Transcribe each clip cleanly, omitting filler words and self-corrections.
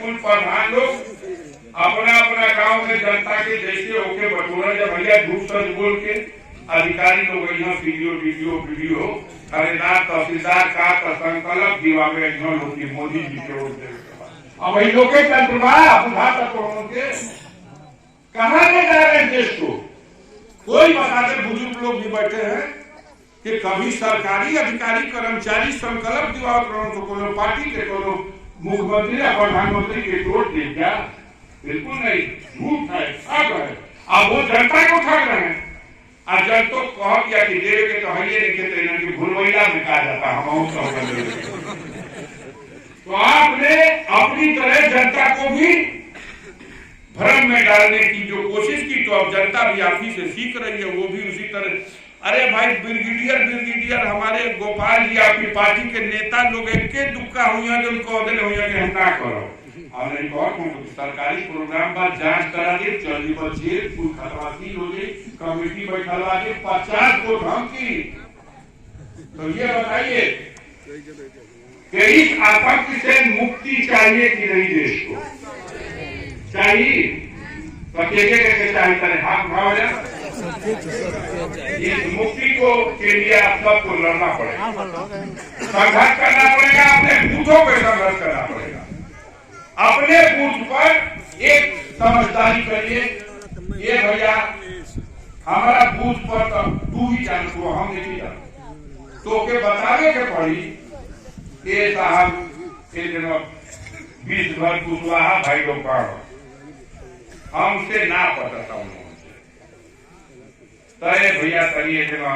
कुल प्रधान लोग अपना अपना गांव में जनता के जैसे होके बटोरा, जब भैया झूठ सच बोल के अधिकारी लोग यहाँ वीडियो थानेदार तहसीलदार का संकल्प दिवावे होती मोदी जी के ओर से। अब वही लोग के बुझा तक के कहाँ ले जा रहे हैं देश को, कोई बताते। बुजुर्ग लोग भी बैठे हैं कि कभी सरकारी अधिकारी कर्मचारी संकल्प दिवा तो कोनो पार्टी के कोनो मुख्यमंत्री या प्रधानमंत्री के वोट दे क्या? बिल्कुल नहीं, झूठ है, ठग है। अब वो जनता को ठग रहे हैं। आज जन तो कह दिया कि देवे के तो है नहीं के तो इनकी भूलवैया में कहा जाता हम तो आपने अपनी तरह जनता को भी भ्रम में डालने की जो कोशिश की, तो अब जनता भी आप ही से सीख रही है, वो भी उसी तरह। अरे भाई ब्रिगेडियर हमारे गोपाल जी आपकी पार्टी के नेता लोग एक दुक्का हुई जो उनको अदल हुई कि हम ना करो और नहीं कहो सरकारी प्रोग्राम पर जांच करा के चली बच्चे कुल खतवासी हो गई, कमेटी बैठा के 50 वोट हम की। तो ये बताइए कि इस आतंक से मुक्ति चाहिए कि नहीं देश को? चाहिए तो के चाहिए हाथ उठाओ जाए। इस मुक्ति को के लिए आप सबको लड़ना पड़ेगा, संघर्ष करना पड़ेगा, अपने बूथों पर संघर्ष करना पड़ेगा। अपने बूथ पर एक समझदारी करिए, ये भैया हमारा बूथ पर तो तू ही जान तो हम नहीं जान तो के बतावे के पड़ी ये साहब ये दिन 20 भर कुशवाहा भाई लोग पढ़ो हमसे ना पता तय भैया करिए देवा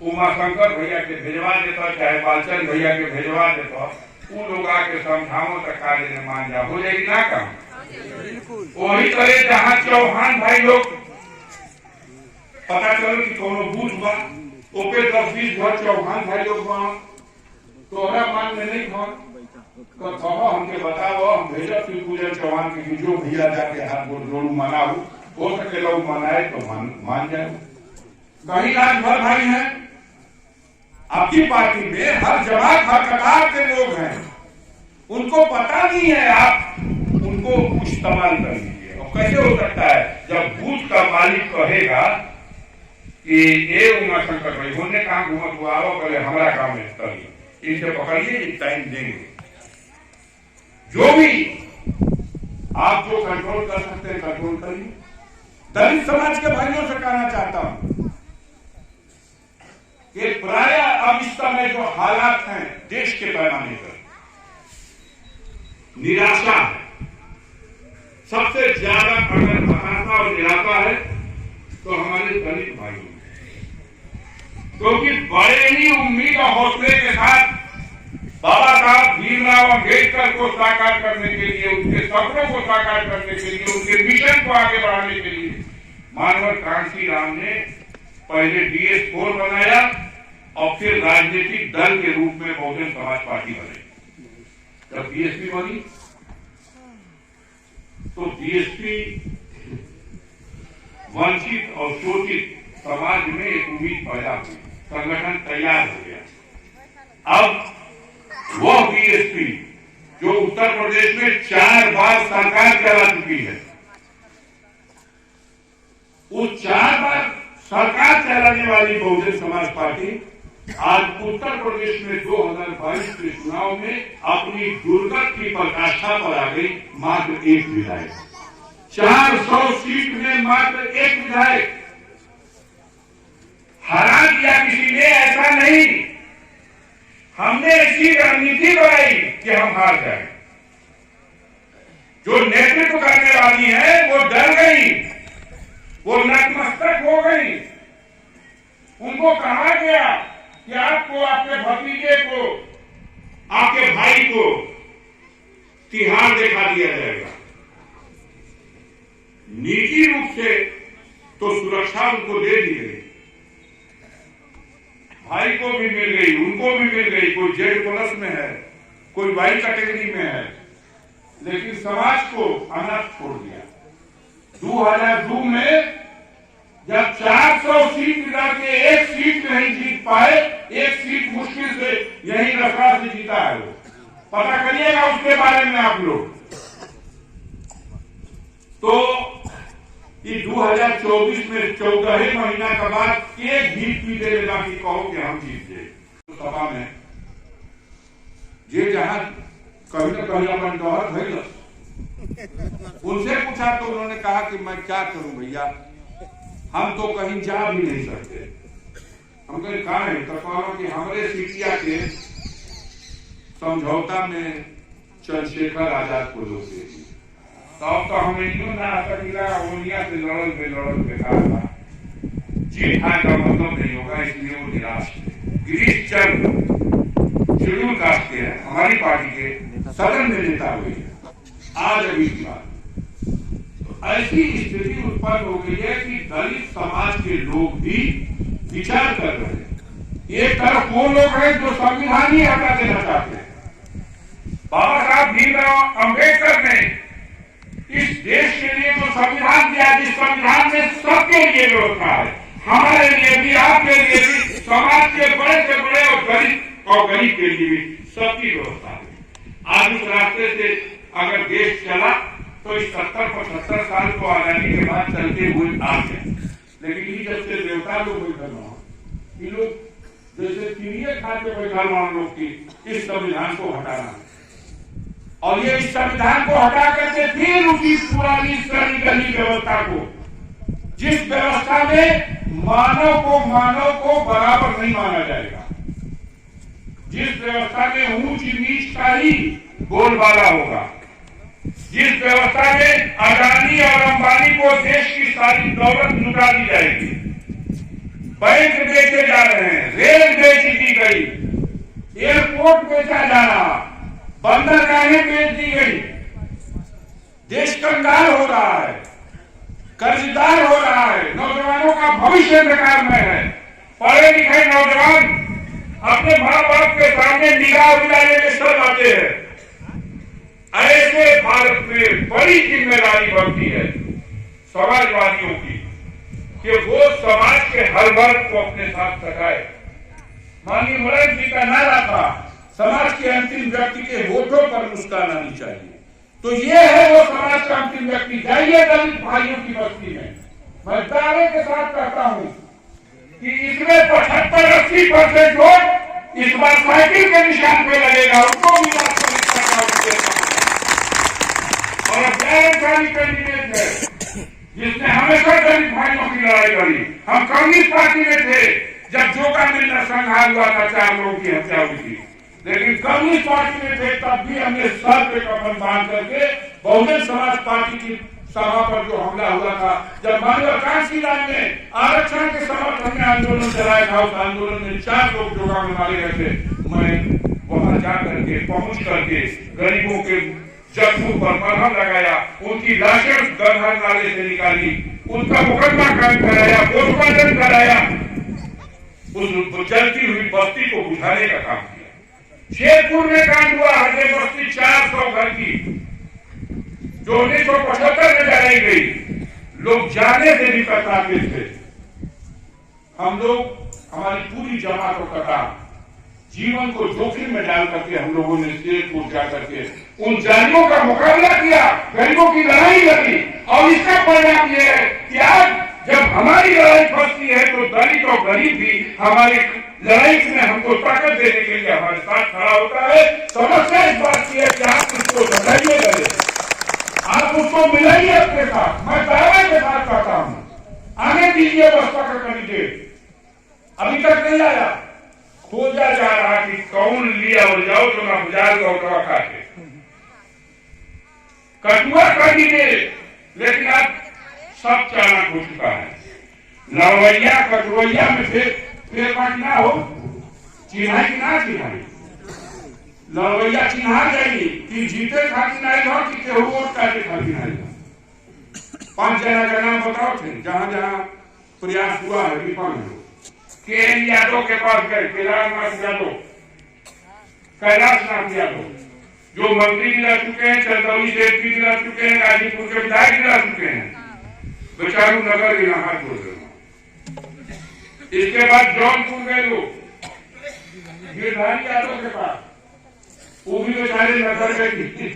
उमा शंकर भैया के भेजवा देता, चाहे बालचंद भैया के भेजवा देता, उन लोग आके समझाओ तक कार्य ने मान जा हो जाएगी ना काम। वही तरह जहाँ चौहान भाई लोग पता चलो कि कोनो बूथ बा ओपे 10-20 घर चौहान भाई लोग बा तोहरा मान में नहीं था तो हमके बताओ हम भेजा फिर पूजन चौहान के जो भैया जाके हाथ जोड़ू मनाऊ हो सके लोग मनाए तो मान जाए। कहीं राजभर भाई हैं आपकी पार्टी में, हर जमात हर कतार के लोग हैं, उनको पता नहीं है, आप उनको इस्तेमाल कर लीजिए। और कैसे हो सकता है जब बूथ का मालिक कहेगा कि ये उमा शंकर भाई होने कहा घूमत हुआ आओ पहले हमारा काम है तभी इनसे पकड़िए टाइम देंगे। जो भी आप जो कंट्रोल कर सकते हैं कंट्रोल करिए। दलित समाज के भाइयों से कहना चाहता हूं कि प्राय अब इस समय जो हालात हैं देश के पैमाने पर निराशा है, सबसे ज्यादा अगर हताशा और निराशा है तो हमारे दलित भाई, क्योंकि बड़े ही उम्मीद और हौसले के साथ बाबा साहब भीमराव अम्बेडकर को साकार करने के लिए, उनके सपनों को साकार करने के लिए, उनके मिशन को आगे बढ़ाने के लिए मानव क्रांति राम ने पहले DS4 बनाया और फिर राजनीतिक दल के रूप में बहुजन समाज पार्टी बनी। जब BSP बनी तो BSP वंचित और शोषित समाज में एक उम्मीद पैदा हुई, संगठन तैयार हो गया। अब वह BSP जो उत्तर प्रदेश में 4 बार सरकार चला चुकी है, उस 4 बार सरकार चलाने वाली बहुजन समाज पार्टी आज उत्तर प्रदेश में 2022 के चुनाव में अपनी दुर्गत की पराकाष्ठा पर आ गई। मात्र 1 विधायक, 400 सीट में मात्र 1 विधायक हरा दिया किसी ने, ऐसा नहीं। हमने ऐसी रणनीति बनाई कि हम हार जाए। जो नेतृत्व करने वाली है वो डर गई, वो नतमस्तक हो गई। उनको कहा गया कि आपको, आपके भतीजे को, आपके भाई को तिहाड़ दिखा दिया जाएगा। निजी रूप से तो सुरक्षा उनको दे दी गई, भाई को भी मिल गई, उनको भी मिल गई, कोई Z+ में है, कोई Y कैटेगरी में है, लेकिन समाज को अनाथ छोड़ दिया। 2002 में जब 400 सीट मिला के 1 सीट नहीं जीत पाए, 1 सीट मुश्किल से यही रफा से जीता है वो, पता करिएगा उसके बारे में आप लोग। तो ये 2024 में 14 महीना के बाद एक जीत भी दे लेगा कि कहो कि हम जीत गए। तो सभा में ये जहां कहीं न कहीं अपन गौर भइल, उनसे पूछा तो उन्होंने कहा कि मैं क्या करूं भैया, हम तो कहीं जा भी नहीं सकते। हम कहीं कहा है तो कहो कि हमारे सीटिया के समझौता में चंद्रशेखर आजाद को लोग दे दी, तब तो हमें यूं ना सकीला ओनिया से लड़ल बेकार था, जीत हार का मतलब नहीं होगा, इसलिए वो निराश थे। गिरीश चंद शेड्यूल कास्ट के हैं, हमारी पार्टी के सदन में नेता हुए आज अभी की बात। तो ऐसी स्थिति उत्पन्न हो गई है कि दलित समाज के लोग भी विचार कर रहे हैं। एक तरफ वो लोग हैं जो संविधान ही हटा देना चाहते हैं। बाबा साहब भीमराव अंबेडकर ने इस देश के लिए जो संविधान दिया, जिस संविधान में सबके लिए व्यवस्था है, हमारे लिए भी, आपके लिए भी, समाज के बड़े से बड़े और गरीब के लिए भी सबकी व्यवस्था है। आज उस रास्ते से अगर देश चला तो इस 70-75 साल को आजादी के बाद चलते हुए आ गए। लेकिन ये जब से देवता लोग बैठल हो, ये लोग जैसे चिड़िया खा के बैठल हो, लोग की इस संविधान को हटाना, और ये इस संविधान को हटा करके फिर उसी पुरानी सड़ी गली व्यवस्था को, जिस व्यवस्था में मानव को बराबर नहीं माना जाएगा, जिस व्यवस्था में ऊंच नीच का ही बोलबाला होगा, जिस व्यवस्था में अडानी और अंबानी को देश की सारी दौलत लुटा दी जाएगी, बैंक बेचे जा रहे हैं, रेल बेच दी गई, एयरपोर्ट बेचा जा रहा, बंदरगाहें बेच दी गई, देश कंगाल हो रहा है, कर्जदार हो रहा है, नौजवानों का भविष्य अंधकार में है। पढ़े लिखे नौजवान अपने माँ बाप के सामने निगाह उठाने में सब आते हैं। ऐसे भारत में बड़ी जिम्मेदारी बनती है समाजवादियों की कि वो समाज के हर वर्ग को अपने साथ सजाए। माननीय मुलायम जी का नारा था, समाज के अंतिम व्यक्ति के होठों पर मुस्कान आनी चाहिए। तो ये है वो समाज का अंतिम व्यक्ति। जाइए दलित भाइयों की बस्ती में, मैं दावे के साथ कहता हूँ कि इसमें 75-80% वोट इस बार साइकिल के निशान पे लगेगा, उनको भी और गैरकानी कैंडिडेट है जिसने हमेशा दलित भाइयों की लड़ाई लड़ी। हम कम्युनिस्ट पार्टी में थे जब जोगा में नरसंहार हुआ था, 4 लोगों की हत्या हुई थी, लेकिन कम्युनिस्ट पार्टी में थे तब भी हमने सर पे कफन बांध करके बहुजन समाज पार्टी की सभा पर जो हमला हुआ था, जब माननीय कांसी राम ने आरक्षण के समर्थन में आंदोलन चलाया था, उस आंदोलन में 4 लोग जोगा में मारे गए थे। मैं वहां जाकर के पहुंच करके गरीबों के जख्मों पर मरहम लगाया, उनकी लाशें गंगा नाले से निकाली, उनका मुकदमा कायम कराया, पोस्टमार्टम कराया, उस जलती हुई बस्ती को बुझाने का काम किया। शेरपुर में कांड हुआ, हरदे बस्ती 400 घर की जो 1975 में जलाई गई, लोग जाने से भी कतराते थे। हम लोग, हमारी पूरी जमात और कतार जीवन को जोखिम में डाल करके हम लोगों ने शेरपुर जाकर के उन जालियों का मुकाबला किया, गरीबों की लड़ाई लड़ी, और इसका परिणाम यह है कि आज जब हमारी लड़ाई फंसती है तो दलित और गरीब भी हमारी लड़ाई में हमको ताकत देने के लिए हमारे साथ खड़ा होता है। समस्या इस बात की है कि आप उसको घटाइए करें, आप उसको मिलाइए अपने साथ। मैं दावे के साथ कहता हूँ, आने दीजिए बसपा का कैंडिडेट, अभी तक नहीं आया, खोजा जा रहा कि कौन लिया और जाओ तो ना गुजार गौटवा खाते कटुआ कैंडिडेट, लेकिन अब सब चालाक हो चुका है। लड़वैया कटवैया में फिर बांटना हो, चिन्हाई की ना चिन्हाई, लड़वैया चिन्हा जाएगी कि जीते खातिर नहीं हो कि केहू वोट काटे खातिर नहीं हो। 5 जना का नाम बताओ थे जहां जहां प्रयास हुआ है विफल हो। के यादव के पास गए, केदारनाथ यादव, कैलाशनाथ यादव जो मंत्री भी रह चुके हैं, चंदौली से एमपी भी रह चुके हैं, गाजीपुर के विधायक भी रह चुके हैं, बेचारू नगर के हाथ बोल रहे। इसके बाद जौनपुर गए लोग गिरधारी यादव के पास, वो भी बेचारे नगर गए,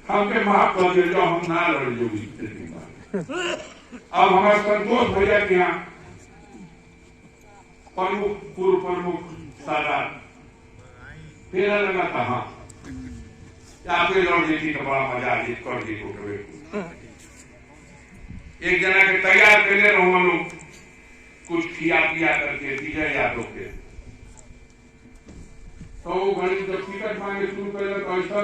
हमके माफ कर दे जो हम ना लड़े जो भी। अब हमारा संतोष भैया के यहाँ प्रमुख पूर्व प्रमुख सारा फेरा लगा था। हाँ, आपके रणनीति का बड़ा मजा आ कर दी को एक जना के तैयार करने रहो लोग कुछ खिया पिया करके विजय यादव के तो घड़ी जब टिकट मांगे शुरू कर तो ऐसा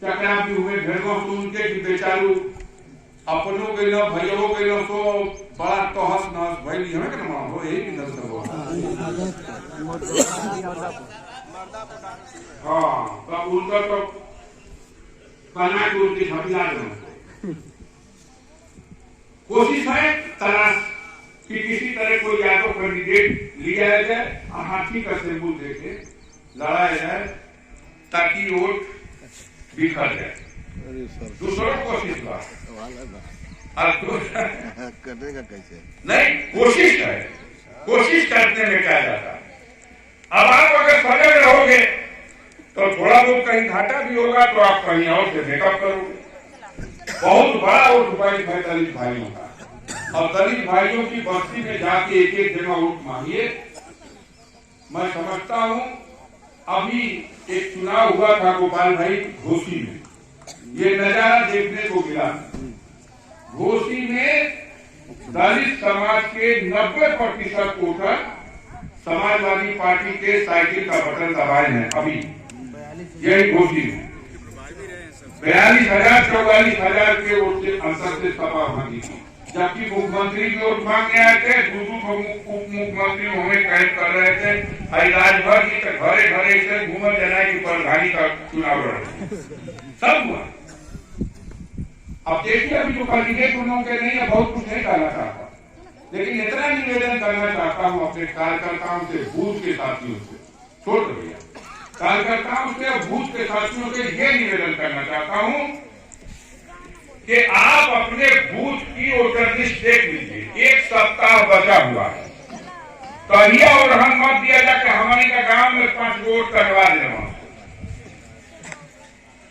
चकरा भी हुए भेड़ों तो उनके कि बेचारू अपनों के लो भैयों के लो तो बड़ा तहस नहस भैली हमें क्या मानो हो यही किधर से हो। हाँ, तो उनका तो बना के उनकी छबिला कोशिश है तलाश कि किसी तरह कोई यादव कैंडिडेट लिया जाए और हाथी का सिंबल देके लड़ाया जाए ताकि वोट बिखर जाए। दूसरों कोशिश करेगा कैसे नहीं, कोशिश है, कोशिश करने में क्या जाता। अब आप अगर सजग रहोगे तो थोड़ा बहुत कहीं घाटा भी होगा तो आप कहीं और से मेकअप करोगे। बहुत बड़ा वोट बैंक है दलित भाइयों का। अब दलित भाइयों की बस्ती में जाके एक एक जगह वोट मांगिए। मैं समझता हूँ अभी एक चुनाव हुआ था गोपाल भाई घोसी में, ये नजारा देखने को मिला। घोसी में दलित समाज के 90% वोटर समाजवादी पार्टी के साइकिल का बटन दबाए हैं। अभी यही घोसी में 42,000 44,000 के वोट से अंतर से सपा भागी, जबकि मुख्यमंत्री के वोट मांगने आए थे। दूसरों उप मुख्यमंत्री हमें कैद कर रहे थे। राजभर की घरे घरे से घूमर जना की प्रधानी का चुनाव लड़ सब हुआ। अब देखिए अभी जो कैंडिडेट उन लोगों के नहीं है, बहुत कुछ नहीं कहना चाहता, लेकिन इतना निवेदन करना चाहता हूँ अपने कार्यकर्ताओं से, बूथ के साथियों से, छोड़ भैया कार्यकर्ताओं से, बूथ के साथियों से ये निवेदन करना चाहता हूँ कि आप अपने बूथ की वोटर लिस्ट देख लीजिए। एक सप्ताह बचा हुआ है, कहिया और हम मत दिया जाके हमारे का गांव में 5 वोट कटवा देना।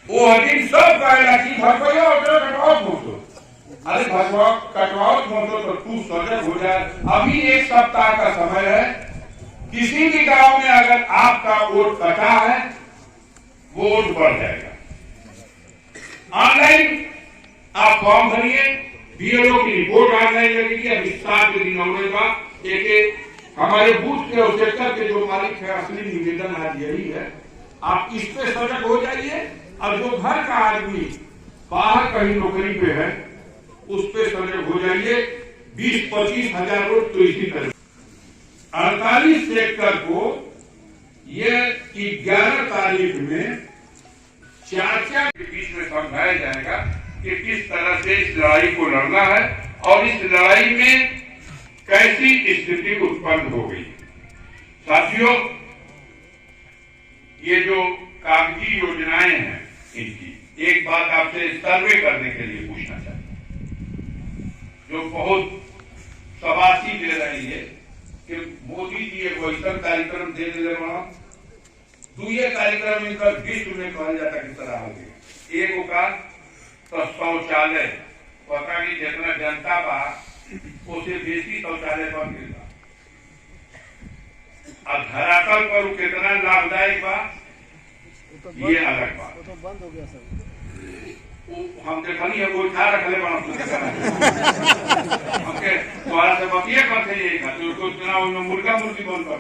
वो दिन सब कहेगा कि भरभैया वोटर कटवाओ फोटो, अरे भरभैया कटवाओ फोटो तो तू सजग हो जाए। अभी एक सप्ताह का समय है। किसी भी गांव में अगर आपका वोट कटा है वो वोट बढ़ जाएगा। ऑनलाइन आप फॉर्म भरिए, बीएलओ की रिपोर्ट ऑनलाइन लगेगी। अभी 7 दिन होने का एक हमारे बूथ के और सेक्टर के जो मालिक है, असली निवेदन आज यही है, आप इस पे सजग हो जाइए। और जो घर का आदमी बाहर कहीं नौकरी पे है उस पे सजग हो जाइए। 20-25 हजार वोट तो इसी तरह 48 सेक्टर को ये 11 तारीख में चाचा के बीच में समझाया जाएगा कि किस तरह से इस लड़ाई को लड़ना है और इस लड़ाई में कैसी स्थिति उत्पन्न हो गई। साथियों, ये जो कागजी योजनाएं हैं इनकी एक बात आपसे सर्वे करने के लिए पूछना चाहता हूं, जो बहुत शाबाशी दे रही है कि मोदी जी एक वैसा कार्यक्रम दे दे रहा। तो ये कार्यक्रम इनका विश्व में कहा जाता किस तरह हो गया। एक का तो शौचालय पता कि जितना जनता बा उससे बेसी शौचालय बन गया। अब धरातल पर कितना लाभदायक बा ये अलग बात। वो तो बंद हो गया सर। हम देखली है वो उठा रखले बना हमके तोरा से बतिया करते ये का तो चुनाव में मुर्गा मुर्गी बंद कर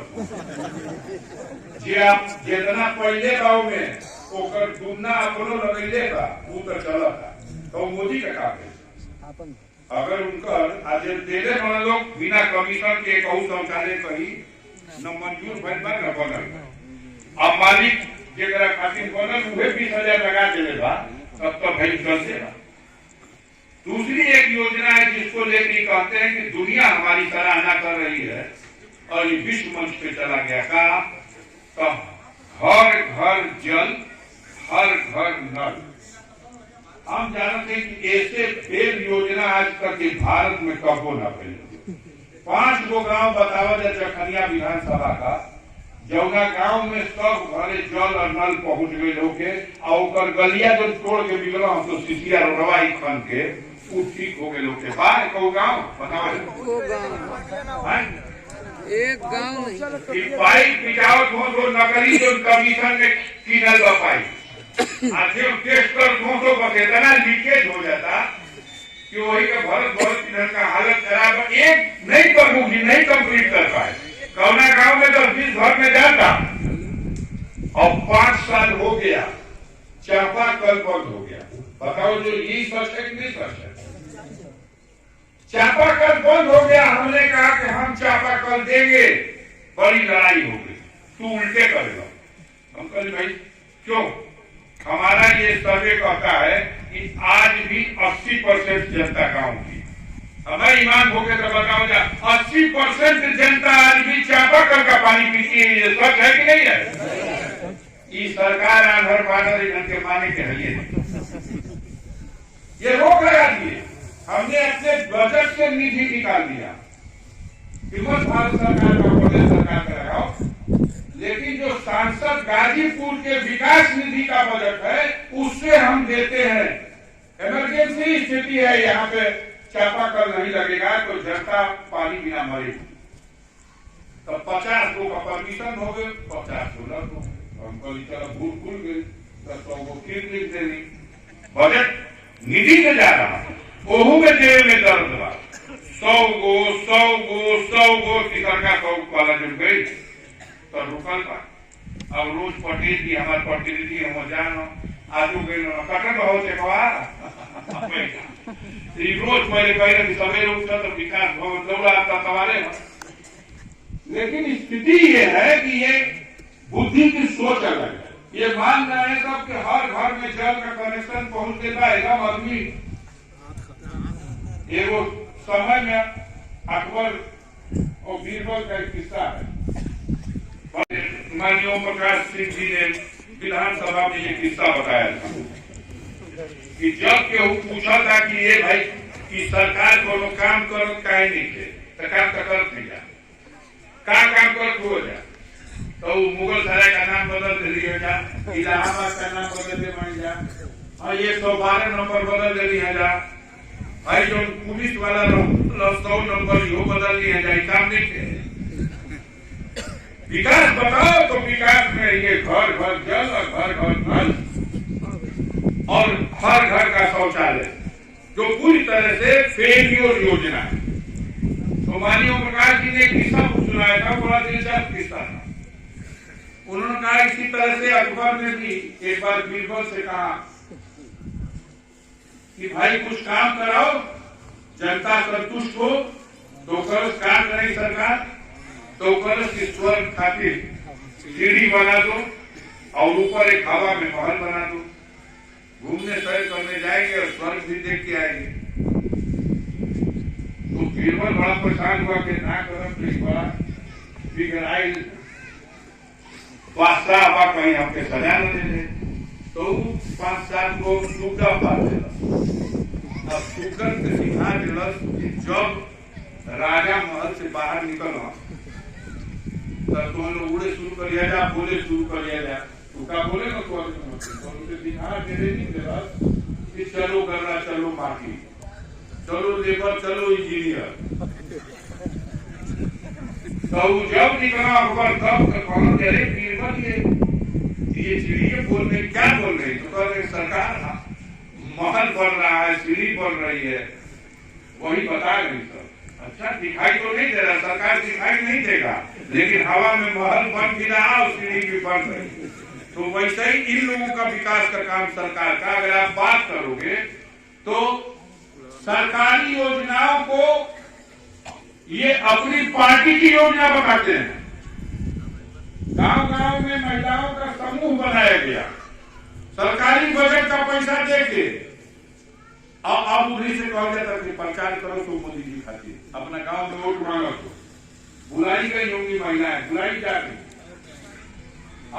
जे आप जितना पहले गांव में ओकर दुना अपनो लगैले का वो तो चलता तो मोदी का काम है। अगर उनका आज देले बना लोग बिना कमीशन के कहू शौचालय कही न मंजूर भइल बा न बनल। अब मालिक जेकरा खातिर बनल उहे 20,000 लगा देले बा तब तो भाई चलते बा। दूसरी एक योजना है जिसको लेकर कहते हैं कि दुनिया हमारी सराहना कर रही है और ये विश्व मंच पे चला गया का तो हर घर जल हर घर नल। हम जानते हैं कि ऐसे फेल योजना आज तक के भारत में कबो न फैली। 5 गो गांव बतावा जाए चखनिया विधानसभा का जौना गांव में सब घरे जल और नल पहुंच गए लोग के और गलिया जो तोड़ के बिगड़ा हम तो सिसिया रोडवा ही खन के वो ठीक हो गए लोग के बाहर कहू गाँव बताओ एक गांव नहीं पाइप पिटावत हो तो नकली जो कमीशन में कीनल बा पाइप आखिर टेस्ट कर तो बकेतना लीकेज हो जाता कि वही का भरत इधर का हालत खराब एक नहीं प्रमुख जी नहीं कंप्लीट कर पाए कौना गांव में 10-20 घर में जाता और 5 साल हो गया चापाकल बंद हो गया बताओ जो ये सच है कि नहीं सच है चापाकल बंद हो गया हमने कहा कि हम चापाकल देंगे बड़ी लड़ाई हो गई तू उल्टे करेगा हम कल भाई क्यों हमारा ये सर्वे कहता है कि आज भी 80% जनता गांव की हमें ईमान हो गए तो बताओ जा 80% जनता आज भी चापाकल का पानी पीती है ये सच है कि नहीं है ये सरकार आधार पाधार इनके माने के है ये रोक लगा दिए हमने अपने बजट से निधि निकाल दिया किमत भारत सरकार का प्रदेश सरकार का लगाओ लेकिन जो सांसद गाजीपुर के विकास निधि का बजट है उससे हम देते हैं इमरजेंसी स्थिति है यहाँ पे चापाकल नहीं लगेगा तो जनता पानी बिना मरेगी तो 50 लोग का परमिशन हो गए 50 16 को हम कल चलो भूल खुल गई तो 100 को फिर लिख देनी बजट निधि से जा रहा ओहू में जेल में दर्द बा 100 गो की सरकार 100 वाला जुड़ गई तो रुकल बा अब रोज पटेल जी हमारे प्रतिनिधि हम जानो आजू गई कटन बहुत है रोज पहले भी सवेरे उठा तो विकास भवन दौड़ा आता सवारे लेकिन स्थिति ये है कि ये बुद्धि की सोच अलग है ये मान रहे हैं सब कि हर घर में जल का कनेक्शन पहुंच देता है एकदम आदमी एगो समय में अकबर और बीरबल का एक किस्सा है माननीय ओम प्रकाश सिंह जी ने विधानसभा में ये किस्सा बताया था कि जब केहू पूछा था कि ये भाई कि सरकार को काम करो काहे नहीं थे सरकार का करत नहीं जा का काम करत हो जा तो मुगल सराय का नाम बदल दे दिया जा इलाहाबाद का नाम बदल दे बन जा और ये 112 नंबर बदल दे दिया जा भाई जो पुलिस वाला 100 नंबर यो बदल दिया जाए काम नहीं थे विकास बताओ तो विकास में ये घर घर जल और घर घर नल और हर घर का शौचालय जो पूरी तरह से फेलियर योजना है तो माननीय ओम प्रकाश जी ने किस्सा सुनाया था बड़ा दिलचस्प किस्सा था उन्होंने कहा इसी तरह से अकबर ने भी एक बार बीरबल से कहा कि भाई कुछ काम कराओ जनता संतुष्ट हो तो कर्ज काम करेगी सरकार तो कर्ज की स्वर्ग खातिर सीढ़ी बना दो और ऊपर एक हवा में महल बना दो घूमने सैर करने जाएंगे और स्वर्ग भी देख के आएंगे तो बीरबल बड़ा परेशान हुआ कि ना करो बड़ा बिगड़ाई बादशाह हवा कहीं हमके सजा न दे दे तो 5-7 को टुकड़ा पार देगा अब टुकड़ के सिखा दिलस जब राजा महल से बाहर निकला तब तो लोग उड़े शुरू कर लिया जा बोले शुरू कर लिया जा टुका बोले ना तो उसे दिखा दे नहीं दिलस कि चलो गल्ला चलो माटी चलो लेबर चलो इंजीनियर तो जब निकला अकबर तब कौन कह रहे बीरबल ये चिड़िया बोल रहे क्या बोल रही तो कह रहे सरकार महल बन रहा है सीढ़ी बन रही है वही बता रही सब अच्छा दिखाई तो नहीं दे रहा सरकार दिखाई नहीं देगा लेकिन हवा में महल बन भी रहा और सीढ़ी भी बन रही तो वैसे ही इन लोगों का विकास का काम सरकार का अगर आप बात करोगे तो सरकारी योजनाओं को ये अपनी पार्टी की योजना बताते हैं गांव गांव में महिलाओं का समूह बनाया गया सरकारी बजट का पैसा देके अब उन्हीं से कहा जाता कि प्रचार करो तो मोदी जी खातिर अपना गांव में वोट मांगो तो बुलाई गई होंगी महिलाएं बुलाई जा रही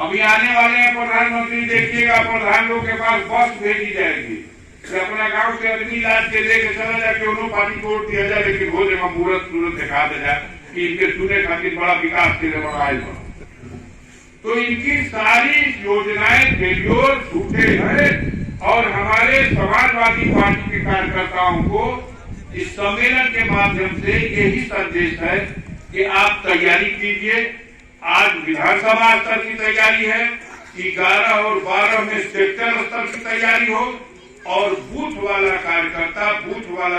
अभी आने वाले हैं प्रधानमंत्री देखिएगा प्रधान लोग के पास बस भेजी जाएगी अपना गांव के आदमी इलाज के लेके चला जाके उन्होंने पार्टी को वोट दिया जाए लेकिन वो जगह मूर्त दिखा दे जाए कि इनके सुने खातिर बड़ा विकास के लिए बड़ा आयोजन तो इनकी सारी योजनाएं फेलियोर झूठे हैं और हमारे समाजवादी पार्टी के कार्यकर्ताओं को इस सम्मेलन के माध्यम से यही संदेश है कि आप तैयारी कीजिए। आज विधानसभा स्तर की तैयारी है, 11 और 12 में सेक्टर स्तर की तैयारी हो, और बूथ वाला कार्यकर्ता बूथ वाला